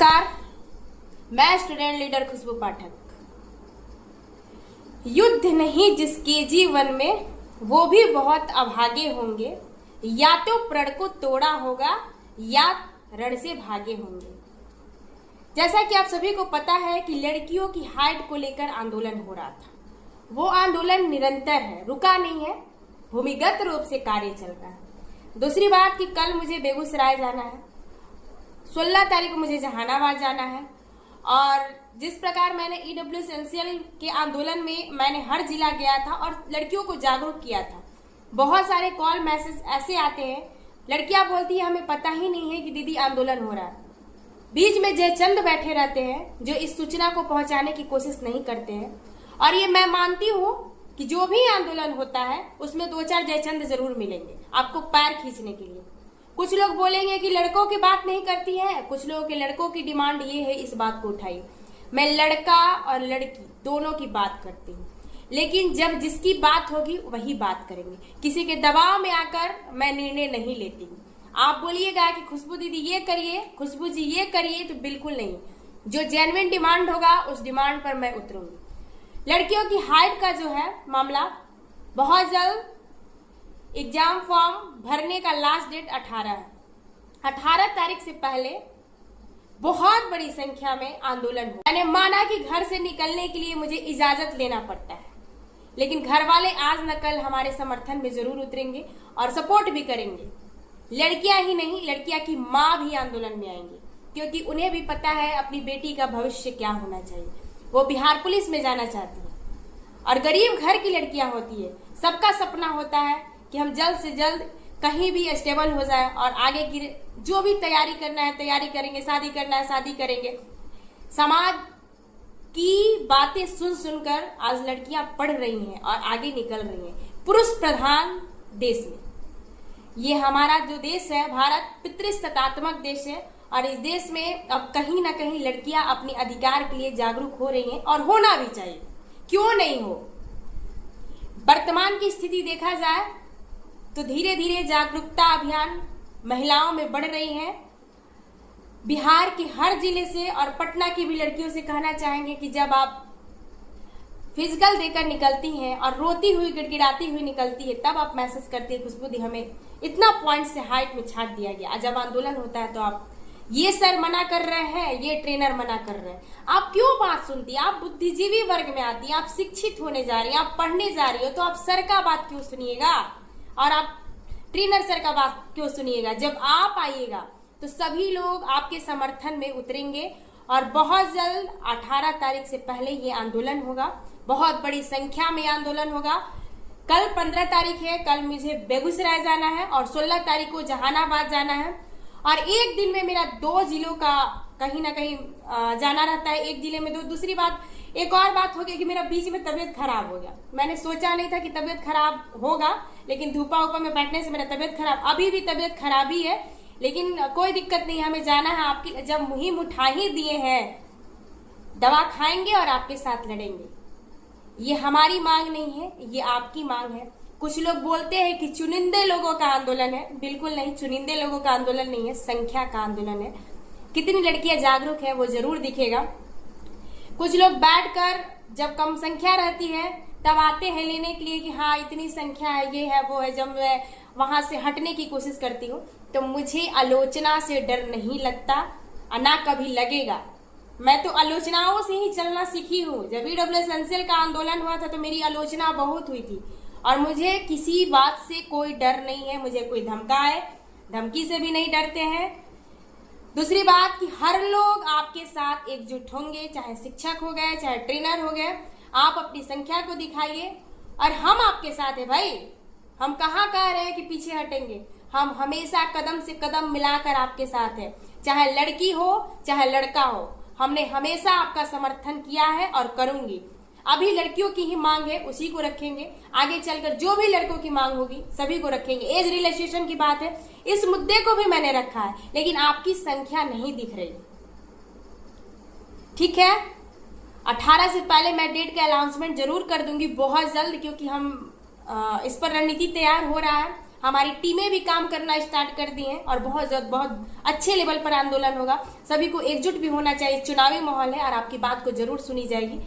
नमस्कार, मैं student leader खुशबू पाठक। युद्ध नहीं जिसके जीवन में, वो भी बहुत अभागे होंगे। या तो प्रण को तोड़ा होगा या रण से भागे होंगे। जैसा कि आप सभी को पता है कि लड़कियों की हाइट को लेकर आंदोलन हो रहा था। वो आंदोलन निरंतर है, रुका नहीं है, भूमिगत रूप से कार्य चल रहा है। दूसरी बात कि कल मुझे बेगूसराय जाना है, 16 तारीख को मुझे जहानाबाद जाना है। और जिस प्रकार मैंने ईडब्ल्यू एसेंशियल के आंदोलन में मैंने हर जिला गया था और लड़कियों को जागरूक किया था, बहुत सारे कॉल मैसेज ऐसे आते हैं, लड़कियां बोलती है हमें पता ही नहीं है कि दीदी आंदोलन हो रहा है। बीच में जयचंद बैठे रहते हैं जो इस सूचना को पहुंचाने की कोशिश नहीं करते हैं। और ये मैं मानती हूँ कि जो भी आंदोलन होता है उसमें 2-4 जयचंद जरूर मिलेंगे आपको पैर खींचने के लिए। कुछ लोग बोलेंगे कि लड़कों की बात नहीं करती है, कुछ लोगों के लड़कों की डिमांड ये है, इस बात को उठाई। मैं लड़का और लड़की दोनों की बात करती हूँ, लेकिन जब जिसकी बात होगी वही बात करेंगे। किसी के दबाव में आकर मैं निर्णय नहीं लेती हूँ। आप बोलिएगा कि खुशबू दीदी ये करिए, खुशबू जी ये करिए, तो बिल्कुल नहीं। जो जेन्युइन डिमांड होगा उस डिमांड पर मैं उतरूंगी। लड़कियों की हाइट का जो है मामला, बहुत जल्द एग्जाम फॉर्म भरने का लास्ट डेट 18 है। 18 तारीख से पहले बहुत बड़ी संख्या में आंदोलन हो। मैंने माना कि घर से निकलने के लिए मुझे इजाजत लेना पड़ता है, लेकिन घर वाले आज न कल हमारे समर्थन में जरूर उतरेंगे और सपोर्ट भी करेंगे। लड़कियां ही नहीं, लड़कियां की माँ भी आंदोलन में आएंगी, क्योंकि उन्हें भी पता है अपनी बेटी का भविष्य क्या होना चाहिए। वो बिहार पुलिस में जाना चाहती है और गरीब घर की लड़कियां होती है। सबका सपना होता है कि हम जल्द से जल्द कहीं भी स्टेबल हो जाए और आगे की जो भी तैयारी करना है तैयारी करेंगे, शादी करना है शादी करेंगे। समाज की बातें सुन सुनकर आज लड़कियां पढ़ रही हैं और आगे निकल रही हैं। पुरुष प्रधान देश में ये हमारा जो देश है भारत, पितृसत्तात्मक देश है और इस देश में अब कहीं ना कहीं लड़कियां अपने अधिकार के लिए जागरूक हो रही हैं और होना भी चाहिए। क्यों नहीं हो? वर्तमान की स्थिति देखा जाए तो धीरे धीरे जागरूकता अभियान महिलाओं में बढ़ रही है। बिहार के हर जिले से और पटना की भी लड़कियों से कहना चाहेंगे कि जब आप फिजिकल देकर निकलती हैं और रोती हुई गिड़गिड़ाती हुई निकलती है, तब आप मैसेज करती है खुशबू दी हमें इतना पॉइंट से हाइट में छाट दिया गया। जब आंदोलन होता है तो आप ये सर मना कर रहे हैं, ये ट्रेनर मना कर रहे हैं। आप क्यों बात सुनती है? आप बुद्धिजीवी वर्ग में आती है, आप शिक्षित होने जा रही है, आप पढ़ने जा रही हो, तो आप सर का बात क्यों सुनिएगा और आप ट्रेनर सर का बात क्यों सुनिएगा? जब आप आइएगा तो सभी लोग आपके समर्थन में उतरेंगे और बहुत जल्द 18 तारीख से पहले ये आंदोलन होगा। बहुत बड़ी संख्या में आंदोलन होगा। कल 15 तारीख है, कल मुझे बेगूसराय जाना है और 16 तारीख को जहानाबाद जाना है। और एक दिन में मेरा 2 जिलों का कहीं ना कहीं जाना रहता है, एक जिले में 2। दूसरी बात, एक और बात हो गई कि मेरा बीच में तबीयत खराब हो गया। मैंने सोचा नहीं था कि तबीयत खराब होगा, लेकिन धूपा उपा में बैठने से मेरा तबीयत खराब, अभी भी तबीयत खराब ही है, लेकिन कोई दिक्कत नहीं, हमें जाना है। आपकी जब मुहिम उठा ही दिए हैं, दवा खाएंगे और आपके साथ लड़ेंगे। ये हमारी मांग नहीं है, ये आपकी मांग है। कुछ लोग बोलते हैं कि चुनिंदे लोगों का आंदोलन है, बिल्कुल नहीं, चुनिंदे लोगों का आंदोलन नहीं है, संख्या का आंदोलन है। कितनी लड़कियां जागरूक है वो जरूर दिखेगा। कुछ लोग बैठकर जब कम संख्या रहती है तब आते हैं लेने के लिए कि हाँ इतनी संख्या है, ये है वो है। जब मैं वहां से हटने की कोशिश करती हूँ तो मुझे आलोचना से डर नहीं लगता और ना कभी लगेगा। मैं तो आलोचनाओं से ही चलना सीखी हूँ। जब ईडब्ल्यू एसेंशियल का आंदोलन हुआ था तो मेरी आलोचना बहुत हुई थी और मुझे किसी बात से कोई डर नहीं है। मुझे कोई धमकाए, धमकी से भी नहीं डरते हैं। दूसरी बात कि हर लोग आपके साथ एकजुट होंगे, चाहे शिक्षक हो गए, चाहे ट्रेनर हो गए। आप अपनी संख्या को दिखाइए और हम आपके साथ है भाई। हम कहाँ कह रहे हैं कि पीछे हटेंगे? हम हमेशा कदम से कदम मिलाकर आपके साथ है, चाहे लड़की हो चाहे लड़का हो। हमने हमेशा आपका समर्थन किया है और करूंगी। अभी लड़कियों की ही मांग है, उसी को रखेंगे। आगे चलकर जो भी लड़कों की मांग होगी सभी को रखेंगे। एज रिलैक्सेशन की बात है, इस मुद्दे को भी मैंने रखा है, लेकिन आपकी संख्या नहीं दिख रही। ठीक है, 18 से पहले मैं डेट का अनाउंसमेंट जरूर कर दूंगी बहुत जल्द, क्योंकि हम इस पर रणनीति तैयार हो रहा है। हमारी टीमें भी काम करना स्टार्ट कर दी हैं और बहुत अच्छे लेवल पर आंदोलन होगा। सभी को एकजुट भी होना चाहिए। चुनावी माहौल है और आपकी बात को जरूर सुनी जाएगी।